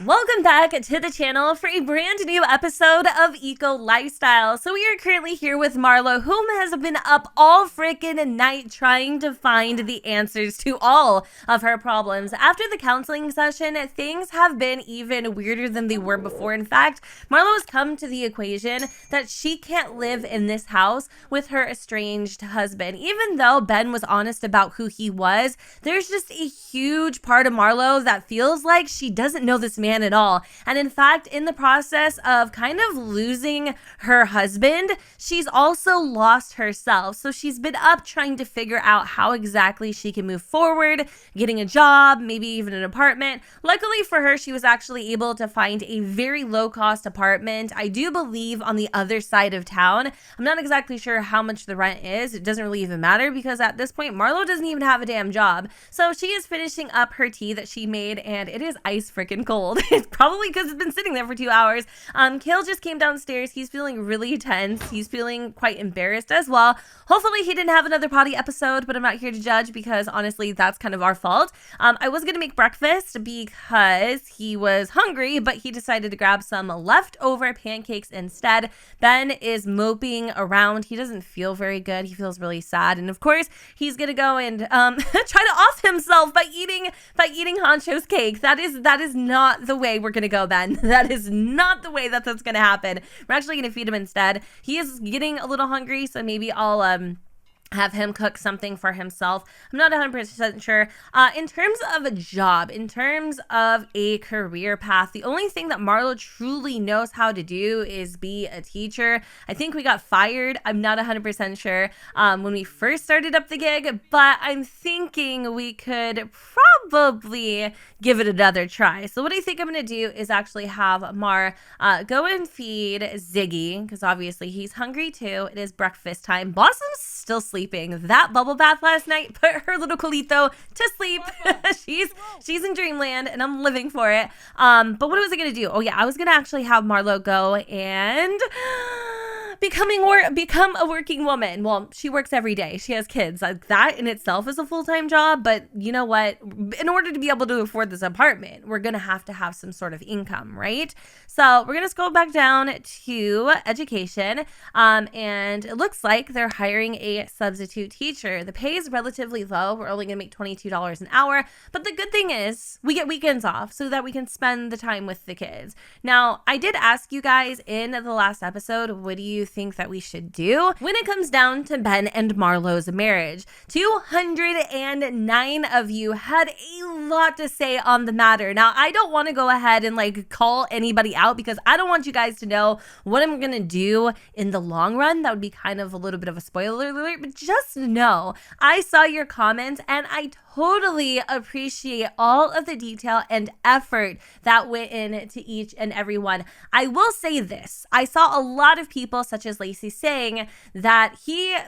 Welcome back to the channel for a brand new episode of Eco Lifestyle. So we are currently here with Marlowe, whom has been up all freaking night trying to find the answers to all of her problems. After the counseling session, things have been even weirder than they were before. In fact, Marlowe has come to the equation that she can't live in this house with her estranged husband. Even though Ben was honest about who he was, there's just a huge part of Marlowe that feels like she doesn't know this man at all. And in fact, in the process of kind of losing her husband, she's also lost herself. So she's been up trying to figure out how exactly she can move forward, getting a job, maybe even an apartment. Luckily for her, she was actually able to find a very low-cost apartment, I do believe on the other side of town. I'm not exactly sure how much the rent is. It doesn't really even matter because at this point, Marlowe doesn't even have a damn job. So she is finishing up her tea that she made, and it is ice freaking cold. It's probably because it's been sitting there for 2 hours. Kale just came downstairs. He's feeling really tense. He's feeling quite embarrassed as well. Hopefully he didn't have another potty episode, but I'm not here to judge because honestly, that's kind of our fault. I was going to make breakfast because he was hungry, but he decided to grab some leftover pancakes instead. Ben is moping around. He doesn't feel very good. He feels really sad. And of course, he's going to go and try to off himself by eating Honcho's cake. That is not the way we're going to go, Ben. That is not the way that's going to happen. We're actually going to feed him instead. He is getting a little hungry, so maybe I'll have him cook something for himself. I'm not 100% sure. In terms of a job, in terms of a career path, the only thing that Marlowe truly knows how to do is be a teacher. I think we got fired. I'm not 100% sure when we first started up the gig, but I'm thinking we could probably give it another try. So what I think I'm going to do is actually have Mar go and feed Ziggy, because obviously he's hungry too. It is breakfast time. Blossom's still sleeping. That bubble bath last night put her little Colito to sleep. she's in dreamland and I'm living for it. But what was I going to do? Oh yeah, I was going to actually have Marlowe go and become a working woman. Well, she works every day. She has kids. Like, that in itself is a full-time job. But you know what? In order to be able to afford this apartment, we're going to have some sort of income, right? So we're going to scroll back down to education. And it looks like they're hiring a substitute teacher. The pay is relatively low. We're only going to make $22 an hour. But the good thing is we get weekends off so that we can spend the time with the kids. Now, I did ask you guys in the last episode, what do you think that we should do when it comes down to Ben and Marlowe's marriage? 209 of you had a lot to say on the matter. Now, I don't want to go ahead and call anybody out because I don't want you guys to know what I'm going to do in the long run. That would be kind of a little bit of a spoiler alert, but just know I saw your comments and I totally appreciate all of the detail and effort that went into each and every one. I will say this. I saw a lot of people, such as Lacey, saying that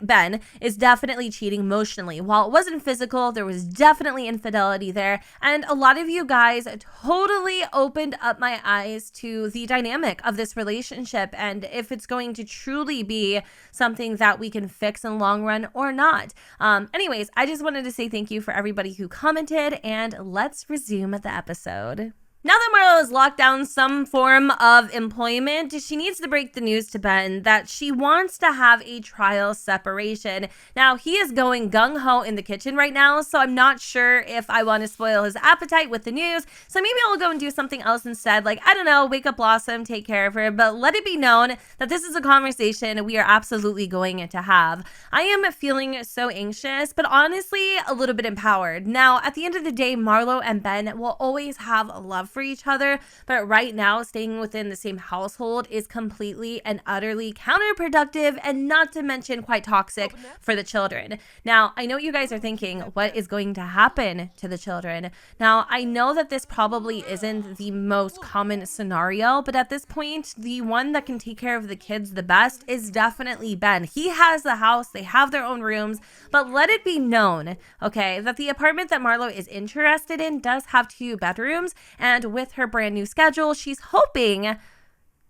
Ben, is definitely cheating emotionally. While it wasn't physical, there was definitely infidelity there. And a lot of you guys totally opened up my eyes to the dynamic of this relationship and if it's going to truly be something that we can fix in the long run or not. Anyways, I just wanted to say thank you for everybody who commented, and let's resume the episode. Now that Marlowe has locked down some form of employment, she needs to break the news to Ben that she wants to have a trial separation. Now, he is going gung-ho in the kitchen right now, so I'm not sure if I want to spoil his appetite with the news. So maybe I'll go and do something else instead. I don't know, wake up Blossom, take care of her. But let it be known that this is a conversation we are absolutely going to have. I am feeling so anxious, but honestly, a little bit empowered. Now, at the end of the day, Marlowe and Ben will always have a love for each other, but right now staying within the same household is completely and utterly counterproductive and not to mention quite toxic for the children. Now, I know you guys are thinking, what is going to happen to the children? Now, I know that this probably isn't the most common scenario, but at this point, the one that can take care of the kids the best is definitely Ben. He has the house, they have their own rooms, but let it be known, okay, that the apartment that Marlowe is interested in does have 2 bedrooms, and with her brand new schedule, she's hoping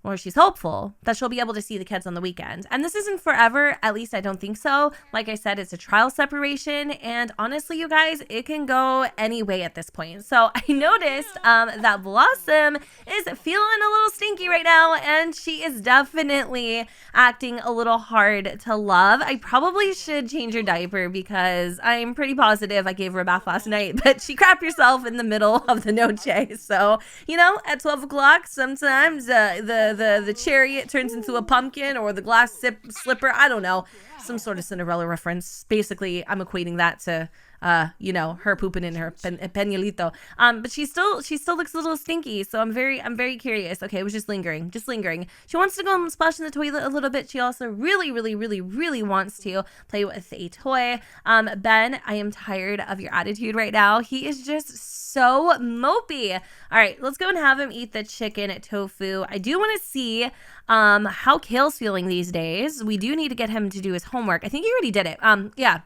or she's hopeful that she'll be able to see the kids on the weekend. And this isn't forever, at least I don't think so. Like I said, it's a trial separation, and honestly, you guys, it can go any way at this point. So I noticed that Blossom is feeling a little stinky right now, and she is definitely acting a little hard to love. I probably should change her diaper because I'm pretty positive I gave her a bath last night, but she crapped herself in the middle of the noche. So, you know, at 12 o'clock, sometimes the chariot turns into a pumpkin, or the glass slipper. I don't know. Some sort of Cinderella reference. Basically, I'm equating that to you know, her pooping in her pañuelito. But she still looks a little stinky, so I'm very curious. Okay, it was just lingering. She wants to go and splash in the toilet a little bit. She also really wants to play with a toy. Ben, I am tired of your attitude right now. He is just so mopey. All right, let's go and have him eat the chicken tofu. I do want to see how Kale's feeling these days. We do need to get him to do his homework. I think he already did it. Yeah.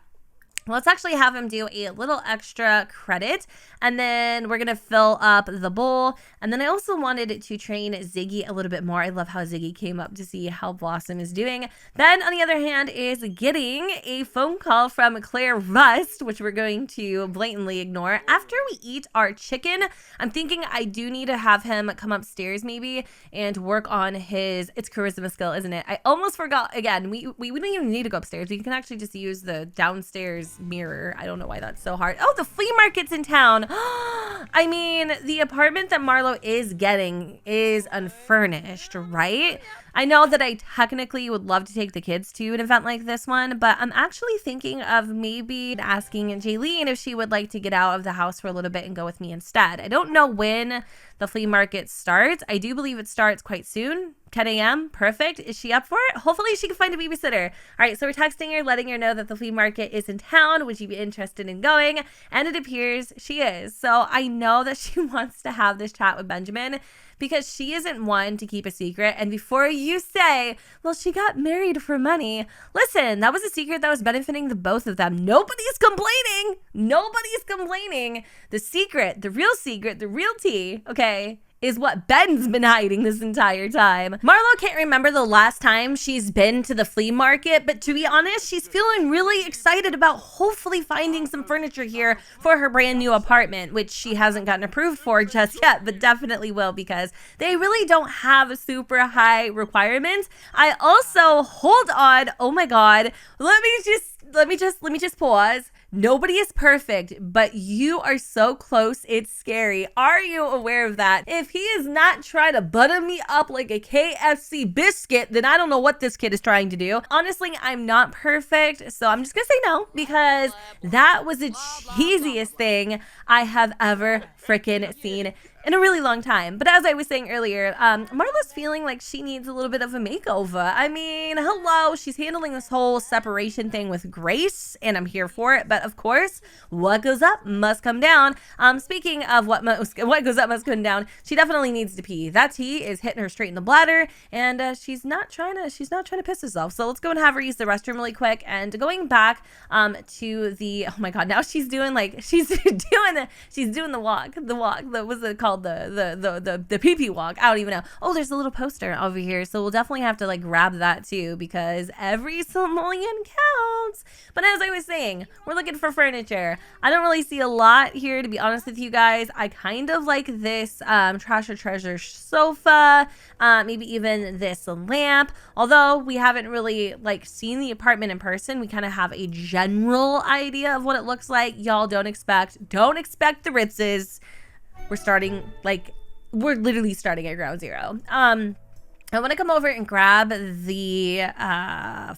Let's actually have him do a little extra credit, and then we're going to fill up the bowl. And then I also wanted to train Ziggy a little bit more. I love how Ziggy came up to see how Blossom is doing. Ben, on the other hand, is getting a phone call from Claire Rust, which we're going to blatantly ignore. After we eat our chicken, I'm thinking I do need to have him come upstairs maybe and work on it's charisma skill, isn't it? I almost forgot. Again, we wouldn't even need to go upstairs. We can actually just use the downstairs mirror. I don't know why that's so hard. Oh, the flea market's in town. I mean, the apartment that Marlowe is getting is unfurnished, right? I know that I technically would love to take the kids to an event like this one, but I'm actually thinking of maybe asking Jaylene if she would like to get out of the house for a little bit and go with me instead. I don't know when the flea market starts. I do believe it starts quite soon. 10 a.m. Perfect. Is she up for it? Hopefully she can find a babysitter. All right, so we're texting her, letting her know that the flea market is in town. Would you be interested in going? And it appears she is. So I know that she wants to have this chat with Benjamin because she isn't one to keep a secret. And before you say, well, she got married for money, listen, that was a secret that was benefiting the both of them. Nobody's complaining. The secret, the real tea, okay, is what Ben's been hiding this entire time. Marlowe can't remember the last time she's been to the flea market, but to be honest, she's feeling really excited about hopefully finding some furniture here for her brand new apartment, which she hasn't gotten approved for just yet, but definitely will because they really don't have super high requirements. I also, hold on, oh my God, let me just pause. Nobody is perfect, but you are so close, it's scary. Are you aware of that? If he is not trying to butter me up like a KFC biscuit, then I don't know what this kid is trying to do. Honestly, I'm not perfect, so I'm just gonna say no because that was the cheesiest thing I have ever freaking seen in a really long time. But as I was saying earlier, Marlowe's feeling like she needs a little bit of a makeover. I mean, hello, she's handling this whole separation thing with grace, and I'm here for it. But of course, what goes up must come down. Speaking of what goes up must come down, she definitely needs to pee. That tea is hitting her straight in the bladder, and she's not trying to piss herself. So let's go and have her use the restroom really quick. And going back to the, oh my God, now she's doing the walk. What's it called? The pee-pee walk. I don't even know. Oh, there's a little poster over here, so we'll definitely have to like grab that too because every simoleon counts. But as I was saying, we're looking for furniture. I don't really see a lot here, to be honest with you guys. I kind of like this trash or treasure sofa, maybe even this lamp. Although we haven't really like seen the apartment in person, we kind of have a general idea of what it looks like. Y'all don't expect the Ritzes. We're literally starting at ground zero. I want to come over and grab the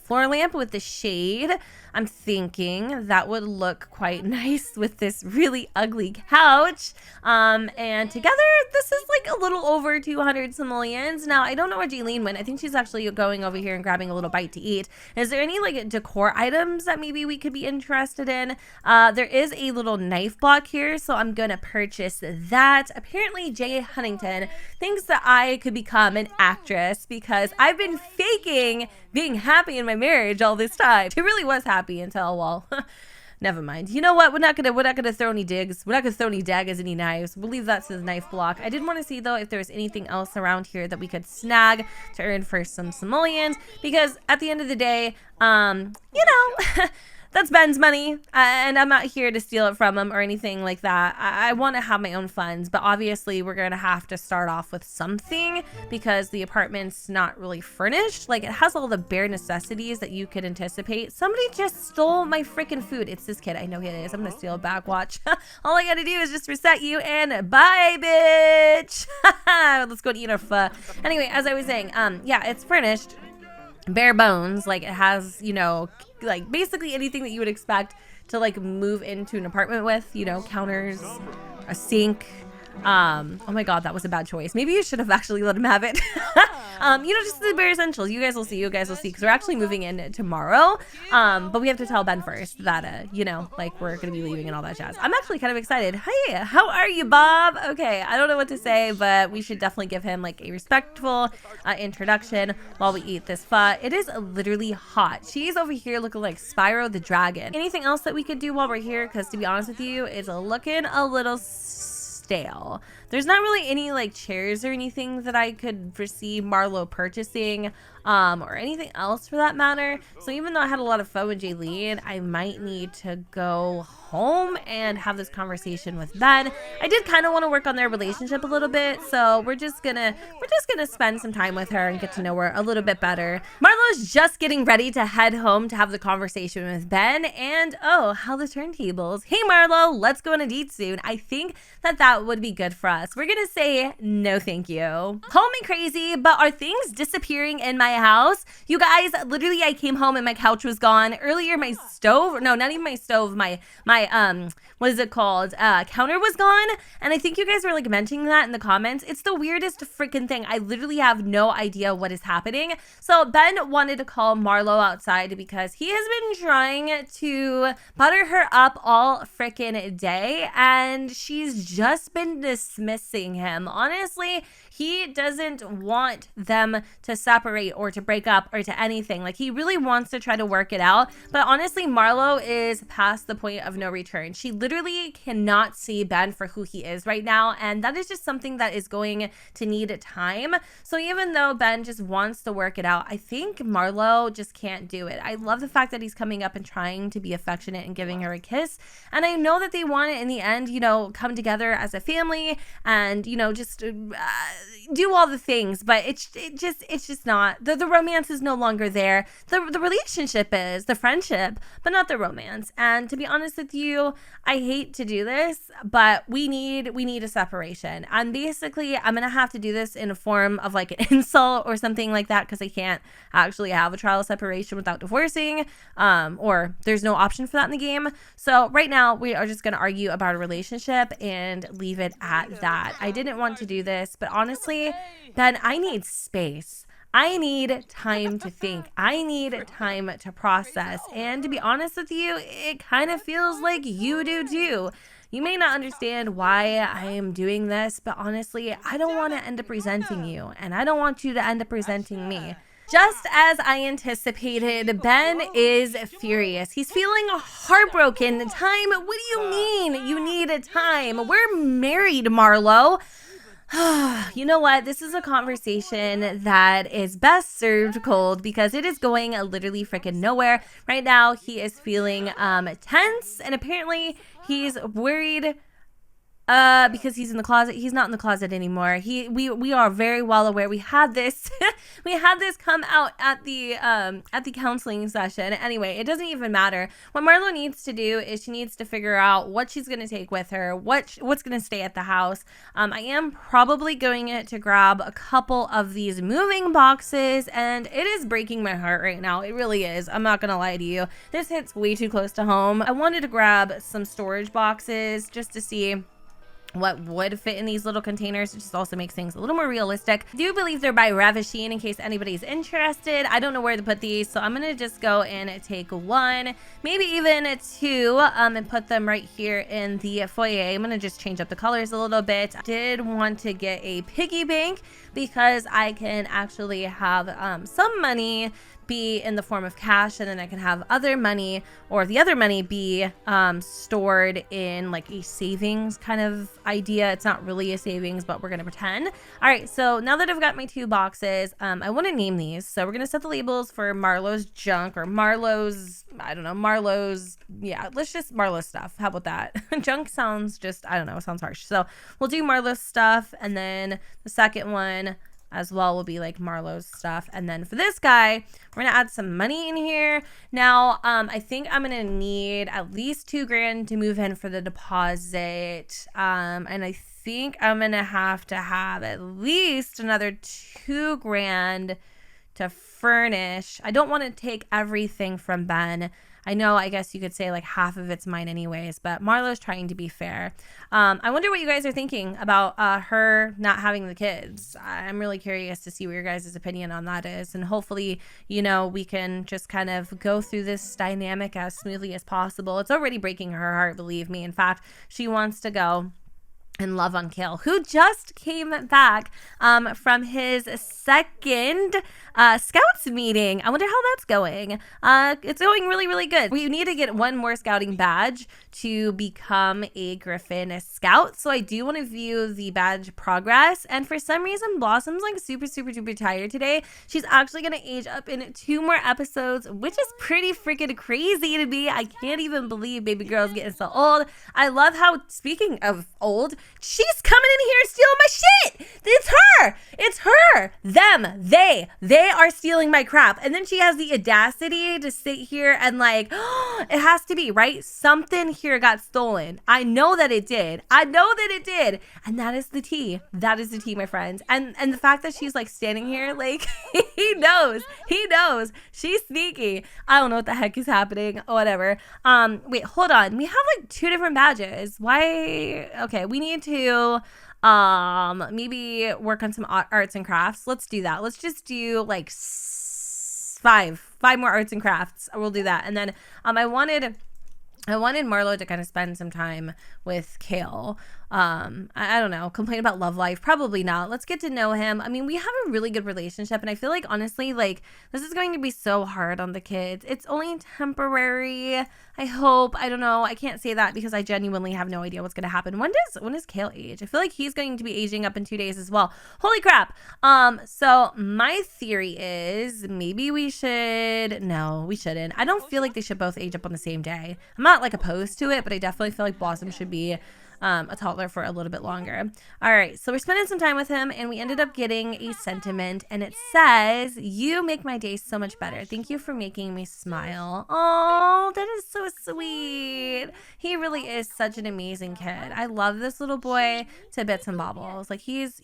floor lamp with the shade. I'm thinking that would look quite nice with this really ugly couch. And together, this is like a little over 200 simoleons. Now, I don't know where Jaylene went. I think she's actually going over here and grabbing a little bite to eat. Is there any like decor items that maybe we could be interested in? There is a little knife block here, so I'm going to purchase that. Apparently, Jay Huntington thinks that I could become an actress because I've been faking being happy in my marriage all this time. She really was happy until, well, Never mind. You know what? We're not gonna throw any digs. We're not gonna throw any daggers, any knives. We'll leave that to the knife block. I did want to see though if there was anything else around here that we could snag to earn for some simoleons, because at the end of the day, you know, that's Ben's money, and I'm not here to steal it from him or anything like that. I want to have my own funds, but obviously we're going to have to start off with something because the apartment's not really furnished. Like, it has all the bare necessities that you could anticipate. Somebody just stole my freaking food. It's this kid. I know who it is. I'm going to steal a back watch. All I got to do is just reset you and bye, bitch. Let's go eat our pho. Anyway, as I was saying, yeah, it's furnished. Bare bones. Like, it has, you know, like basically anything that you would expect to like move into an apartment with, you know, counters, a sink. Oh my god, that was a bad choice. Maybe you should have actually let him have it. You know, just the bare essentials. You guys will see, because we're actually moving in tomorrow. But we have to tell Ben first that, you know, like we're gonna be leaving and all that jazz. I'm actually kind of excited. Hey, how are you, Bob? Okay, I don't know what to say, but we should definitely give him like a respectful introduction while we eat this pho. It is literally hot. She's over here looking like Spyro the Dragon. Anything else that we could do while we're here? Because to be honest with you, it's looking a little stale. There's not really any like chairs or anything that I could foresee Marlowe purchasing, or anything else for that matter. So even though I had a lot of fun with Jaylene, I might need to go home and have this conversation with Ben. I did kind of want to work on their relationship a little bit, so we're just gonna spend some time with her and get to know her a little bit better. Marlowe's just getting ready to head home to have the conversation with Ben, and oh, how the turntables. Hey Marlowe, let's go on a date soon. I think that would be good for us. We're gonna say no thank you. Call me crazy, but are things disappearing in my house? You guys, literally I came home and my couch was gone. Earlier my stove, no, not even my stove, my what is it called? Counter was gone. And I think you guys were like mentioning that in the comments. It's the weirdest freaking thing. I literally have no idea what is happening. So Ben wanted to call Marlowe outside because he has been trying to butter her up all freaking day, and she's just been dismissing him. Honestly, he doesn't want them to separate or to break up or to anything. Like, he really wants to try to work it out. But honestly, Marlowe is past the point of no return. She literally cannot see Ben for who he is right now. And that is just something that is going to need time. So even though Ben just wants to work it out, I think Marlowe just can't do it. I love the fact that he's coming up and trying to be affectionate and giving her a kiss. And I know that they want it in the end, you know, come together as a family and, you know, just do all the things, but it's just not, the romance is no longer there. The relationship is, the friendship, but not the romance. And to be honest with you, I hate to do this, but we need a separation. And basically I'm gonna have to do this in a form of like an insult or something like that, because I can't actually have a trial separation without divorcing, or there's no option for that in the game. So right now we are just gonna argue about a relationship and leave it at that. I didn't want to do this, but honestly, Ben, I need space. I need time to think. I need time to process. And to be honest with you, it kind of feels like you do too. You may not understand why I am doing this, but honestly, I don't want to end up resenting you, and I don't want you to end up resenting me. Just as I anticipated, Ben is furious. He's feeling heartbroken. Time? What do you mean you need a time? We're married, Marlowe. You know what? This is a conversation that is best served cold because it is going literally freaking nowhere. Right now, he is feeling tense, and apparently he's worried because he's in the closet. He's not in the closet anymore. We are very well aware. We had this we had this come out at the counseling session. Anyway, it doesn't even matter. What Marlowe needs to do is she needs to figure out what she's going to take with her, what's going to stay at the house. I am probably going to grab a couple of these moving boxes, and it is breaking my heart right now. It really is. I'm not going to lie to you. This hits way too close to home. I wanted to grab some storage boxes just to see what would fit in these little containers. It just also makes things a little more realistic. I do believe they're by Ravisheen in case anybody's interested. I don't know where to put these, so I'm gonna just go and take one, maybe even two, and put them right here in the foyer. I'm gonna just change up the colors a little bit. I did want to get a piggy bank because I can actually have some money be in the form of cash, and then I can have other money, or the other money be stored in like a savings kind of idea. It's not really a savings, but we're gonna pretend. All right, so now that I've got my 2 boxes, I want to name these. So we're gonna set the labels for Marlowe's junk, or Marlowe's, I don't know, Marlowe's, yeah, let's just Marlowe's stuff. How about that? Junk sounds just, I don't know, sounds harsh. So we'll do Marlowe's stuff, and then the second one as well will be like Marlowe's stuff. And then for this guy, we're gonna add some money in here. Now, I think I'm gonna need at least $2,000 to move in for the deposit. And I think I'm gonna have to have at least another $2,000 to furnish. I don't want to take everything from Ben. I know, I guess you could say like half of it's mine anyways, but Marlowe's trying to be fair. I wonder what you guys are thinking about her not having the kids. I'm really curious to see what your guys' opinion on that is. And hopefully, you know, we can just kind of go through this dynamic as smoothly as possible. It's already breaking her heart, believe me. In fact, she wants to go and love on Kale, who just came back from his second scouts meeting. I wonder how that's going. It's going really, really good. We need to get one more scouting badge to become a Griffin scout. So I do want to view the badge progress. And for some reason, Blossom's like super, super, super tired today. She's actually going to age up in 2 more episodes, which is pretty freaking crazy to me. I can't even believe baby girl's getting so old. I love how, speaking of old, she's coming in here stealing my shit. It's her. It's her. Them. They are stealing my crap. And then she has the audacity to sit here and like, oh, it has to be, right? Something here got stolen. I know that it did. I know that it did. And that is the tea. That is the tea, my friends. And the fact that she's like standing here, like, he knows. He knows. She's sneaky. I don't know what the heck is happening. Whatever. Wait, hold on. We have like 2 different badges. Why? Okay, we need to maybe work on some arts and crafts. Let's do that. Let's just do like 5 more arts and crafts. We'll do that. And then I wanted Marlowe to kind of spend some time with Kale. I don't know, complain about love life, probably not. Let's get to know him. I mean, we have a really good relationship, and I feel like honestly, like, this is going to be so hard on the kids. It's only temporary, I hope. I don't know, I can't say that because I genuinely have no idea what's going to happen. When does Kale age? I feel like he's going to be aging up in 2 days as well. Holy crap. So my theory is maybe we shouldn't. I don't feel like they should both age up on the same day. I'm not like opposed to it, but I definitely feel like Blossom should be a toddler for a little bit longer. All right, so we're spending some time with him, and we ended up getting a sentiment, and it says, "You make my day so much better. Thank you for making me smile." Oh, that is so sweet. He really is such an amazing kid. I love this little boy to bits and bobbles. Like, he's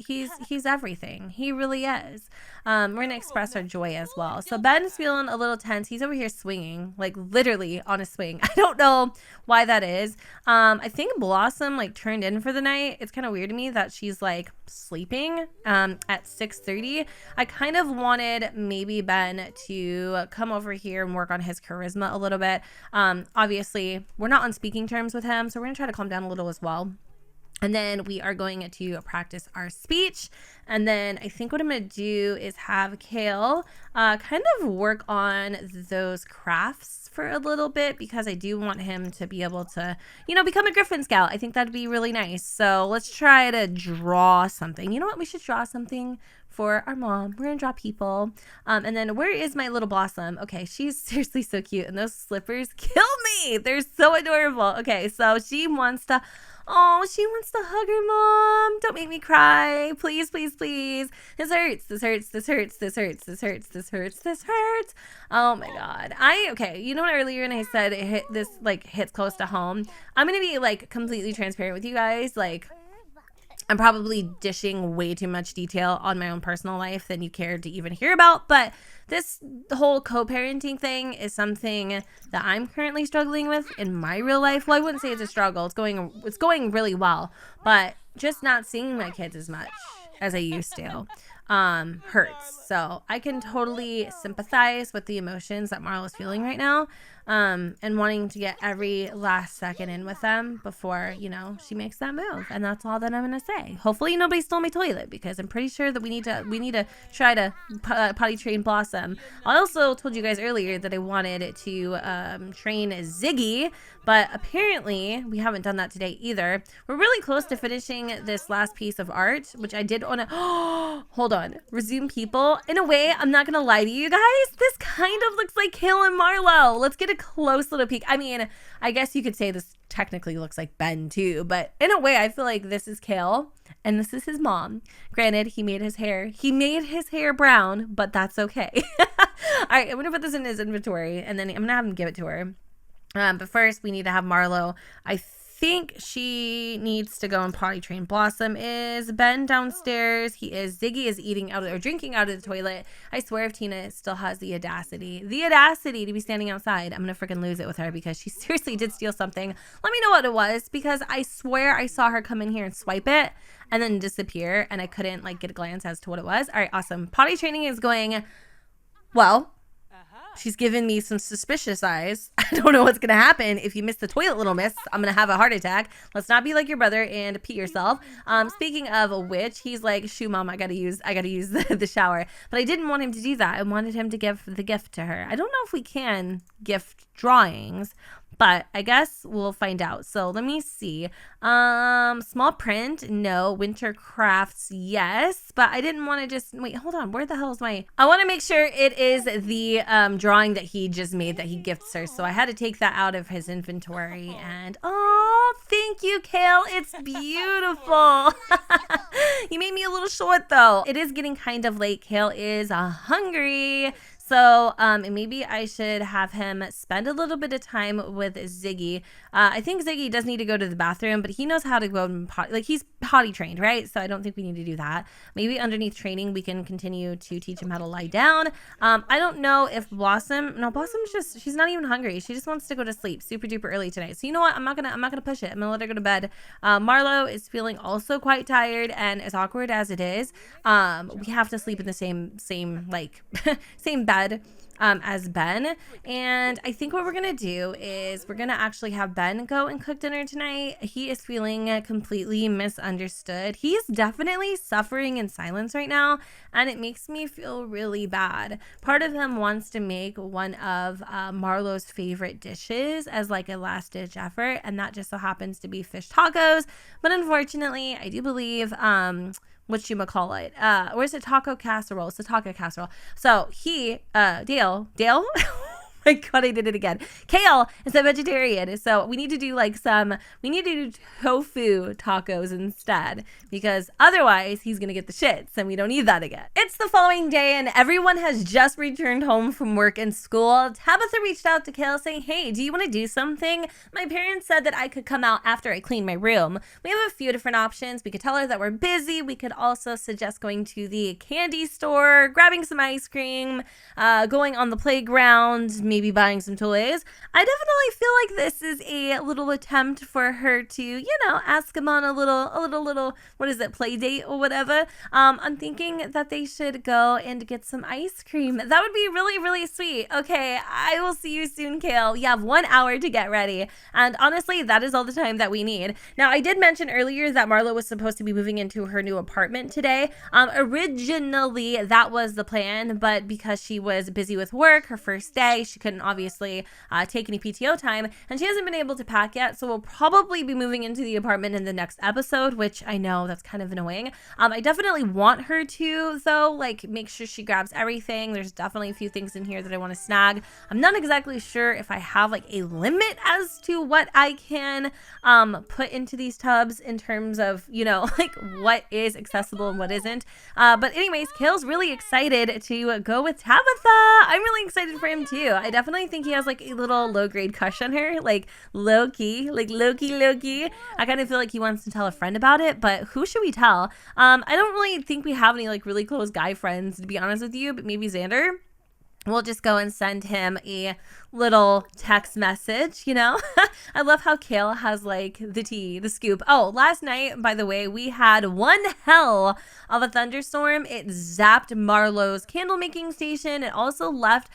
everything. He really is. We're gonna express our joy as well. So Ben's feeling a little tense. He's over here swinging, like literally on a swing. I don't know why that is. I think Blossom like turned in for the night. It's kind of weird to me that she's like sleeping at 6:30. I kind of wanted maybe Ben to come over here and work on his charisma a little bit. Obviously, we're not on speaking terms with him, so we're gonna try to calm down a little as well. And then we are going to practice our speech. And then I think what I'm going to do is have Kale kind of work on those crafts for a little bit, because I do want him to be able to, you know, become a Griffin Scout. I think that'd be really nice. So let's try to draw something. You know what? We should draw something for our mom. We're gonna draw people. And then where is my little Blossom? Okay, she's seriously so cute. And those slippers kill me. They're so adorable. Okay, so she wants to hug her mom. Don't make me cry. Please, please, please. This hurts. This hurts. This hurts. This hurts. This hurts. This hurts. This hurts. Oh my God. Okay. You know what, earlier when I said this hits close to home, I'm going to be like completely transparent with you guys. Like, I'm probably dishing way too much detail on my own personal life than you cared to even hear about. But this whole co-parenting thing is something that I'm currently struggling with in my real life. Well, I wouldn't say it's a struggle. It's going really well, but just not seeing my kids as much as I used to hurts. So I can totally sympathize with the emotions that Marlowe's feeling right now. and wanting to get every last second in with them before, you know, she makes that move. And that's all that I'm going to say. Hopefully nobody stole my toilet, because I'm pretty sure that we need to try to potty train Blossom. I also told you guys earlier that I wanted to train Ziggy, but apparently we haven't done that today either. We're really close to finishing this last piece of art, which I did want to... hold on. Resume people. In a way, I'm not going to lie to you guys. This kind of looks like Kale and Marlowe. Let's get a close little peek. I mean, I guess you could say this technically looks like Ben too, but in a way, I feel like this is Kale and this is his mom. Granted, he made his hair brown, but that's okay. All right, I'm going to put this in his inventory, and then I'm going to have him give it to her. But first, we need to have Marlowe. I think she needs to go and potty train. Blossom is. Ben downstairs. He is. Ziggy is eating out or drinking out of the toilet. I swear if Tina still has the audacity to be standing outside, I'm going to freaking lose it with her, because she seriously did steal something. Let me know what it was, because I swear I saw her come in here and swipe it and then disappear, and I couldn't like get a glance as to what it was. All right, awesome. Potty training is going well. She's giving me some suspicious eyes. I don't know what's going to happen. If you miss the toilet, little miss, I'm going to have a heart attack. Let's not be like your brother and pee yourself. Speaking of which, he's like, shoo, mom, I got to use the shower. But I didn't want him to do that. I wanted him to give the gift to her. I don't know if we can gift drawings, but I guess we'll find out. So let me see. Small print, no. Winter crafts, yes. But I didn't want to just wait. Hold on. Where the hell is my? I want to make sure it is the drawing that he just made that he gifts her. So I had to take that out of his inventory. And oh, thank you, Kale. It's beautiful. You made me a little short though. It is getting kind of late. Kale is hungry. So maybe I should have him spend a little bit of time with Ziggy. I think Ziggy does need to go to the bathroom, but he knows how to go and potty. Like, he's potty trained, right? So I don't think we need to do that. Maybe underneath training, we can continue to teach him how to lie down. I don't know if Blossom's just, she's not even hungry. She just wants to go to sleep super duper early tonight. So you know what? I'm not gonna push it. I'm gonna let her go to bed. Marlowe is feeling also quite tired, and as awkward as it is, we have to sleep in the same bed as Ben. And I think what we're gonna do is we're gonna actually have Ben go and cook dinner tonight. He is feeling completely misunderstood. He is definitely suffering in silence right now, and it makes me feel really bad. Part of him wants to make one of Marlowe's favorite dishes as like a last ditch effort, and that just so happens to be fish tacos. But unfortunately, I do believe whatchamacallit, or is it taco casserole? It's a taco casserole. So he, Dale, oh my God, I did it again. Kale is a vegetarian. So we need to do tofu tacos instead, because otherwise he's going to get the shits and we don't need that again. It's the following day and everyone has just returned home from work and school. Tabitha reached out to Kale saying, hey, do you want to do something? My parents said that I could come out after I clean my room. We have a few different options. We could tell her that we're busy. We could also suggest going to the candy store, grabbing some ice cream, going on the playground, maybe buying some toys. I definitely feel like this is a little attempt for her to, ask him on a little, what is it, play date or whatever. I'm thinking that they should go and get some ice cream. That would be really, really sweet. Okay, I will see you soon, Kale. You have 1 hour to get ready. And honestly, that is all the time that we need. Now, I did mention earlier that Marlowe was supposed to be moving into her new apartment today. Originally, that was the plan, but because she was busy with work, her first day, she couldn't obviously take any PTO time, and she hasn't been able to pack yet, so we'll probably be moving into the apartment in the next episode, which I know that's kind of annoying. I definitely want her to, though, like, make sure she grabs everything. There's definitely a few things in here that I want to snag. I'm not exactly sure if I have, like, a limit as to what I can put into these tubs in terms of, like, what is accessible and what isn't. But anyways, Kale's really excited to go with Tabitha. I'm really excited for him, too. I definitely think he has like a little low-grade crush on her, like low-key, like low-key. I kind of feel like he wants to tell a friend about it, but who should we tell? I don't really think we have any like really close guy friends, to be honest with you, but maybe Xander. We'll just go and send him a little text message, you know? I love how Kale has like the tea, the scoop. Oh, last night, by the way, we had one hell of a thunderstorm. It zapped Marlowe's candle making station. It also left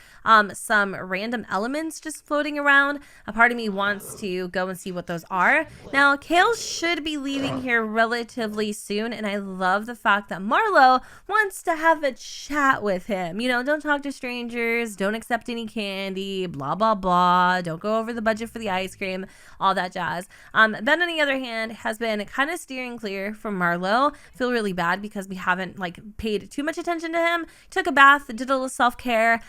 some random elements just floating around. A part of me wants to go and see what those are. Now, Kale should be leaving here relatively soon, and I love the fact that Marlowe wants to have a chat with him. You know, don't talk to strangers, don't accept any candy, blah, blah, blah. Don't go over the budget for the ice cream, all that jazz. Ben, on the other hand, has been kind of steering clear from Marlowe. I feel really bad because we haven't like paid too much attention to him. Took a bath, did a little self-care.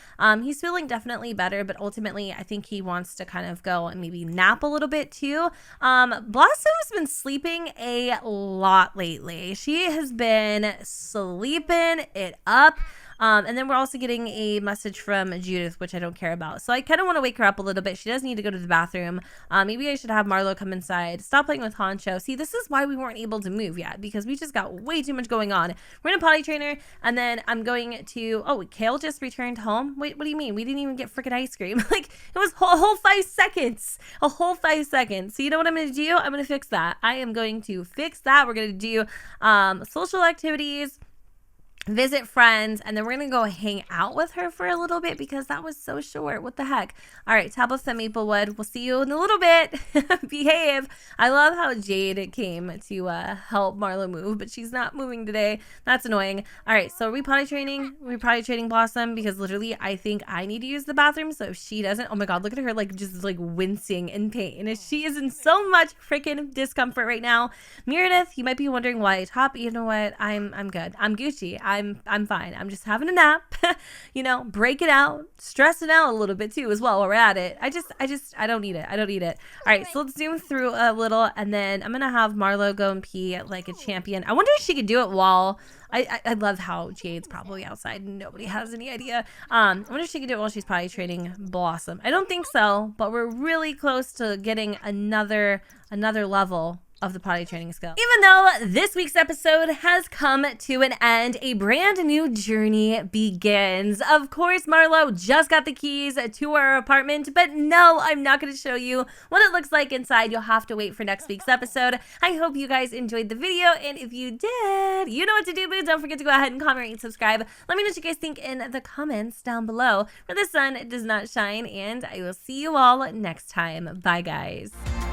He's feeling definitely better, but ultimately I think he wants to kind of go and maybe nap a little bit too. Blossom's been sleeping a lot lately. She has been sleeping it up. And then we're also getting a message from Judith, which I don't care about. So I kind of want to wake her up a little bit. She does need to go to the bathroom. Maybe I should have Marlowe come inside. Stop playing with Honcho. See, this is why we weren't able to move yet, because we just got way too much going on. We're in a potty trainer, and then I'm going to... Oh, Kale just returned home? Wait, what do you mean? We didn't even get freaking ice cream. Like, it was a whole 5 seconds. A whole 5 seconds. So you know what I'm going to do? I'm going to fix that. I am going to fix that. We're going to do social activities, visit friends, and then we're gonna go hang out with her for a little bit because that was so short. What the heck? All right, Tabitha Maplewood, we'll see you in a little bit. Behave. I love how Jade came to help Marlowe move, but she's not moving today. That's annoying. All right, so are we potty training? We're potty training Blossom because literally I think I need to use the bathroom, so if she doesn't, oh my god, look at her like just like wincing in pain. And she is in so much freaking discomfort right now. Meredith, you might be wondering why I top. You know what? I'm good. I'm Gucci. I'm fine. I'm just having a nap, you know, break it out, stress it out a little bit too as well while we're at it. I don't need it. I don't need it. All right, so let's zoom through a little, and then I'm going to have Marlowe go and pee like a champion. I wonder if she could do it while... I love how Jade's probably outside and nobody has any idea. I wonder if she can do it while she's potty training Blossom. I don't think so, but we're really close to getting another level of the potty training skill. Even though this week's episode has come to an end, a brand new journey begins. Of course, Marlowe just got the keys to our apartment, but no, I'm not going to show you what it looks like inside. You'll have to wait for next week's episode. I hope you guys enjoyed the video, and if you did, you know what to do, boo. Don't forget to go ahead and comment, rate, and subscribe. Let me know what you guys think in the comments down below, where the sun does not shine, and I will see you all next time. Bye, guys.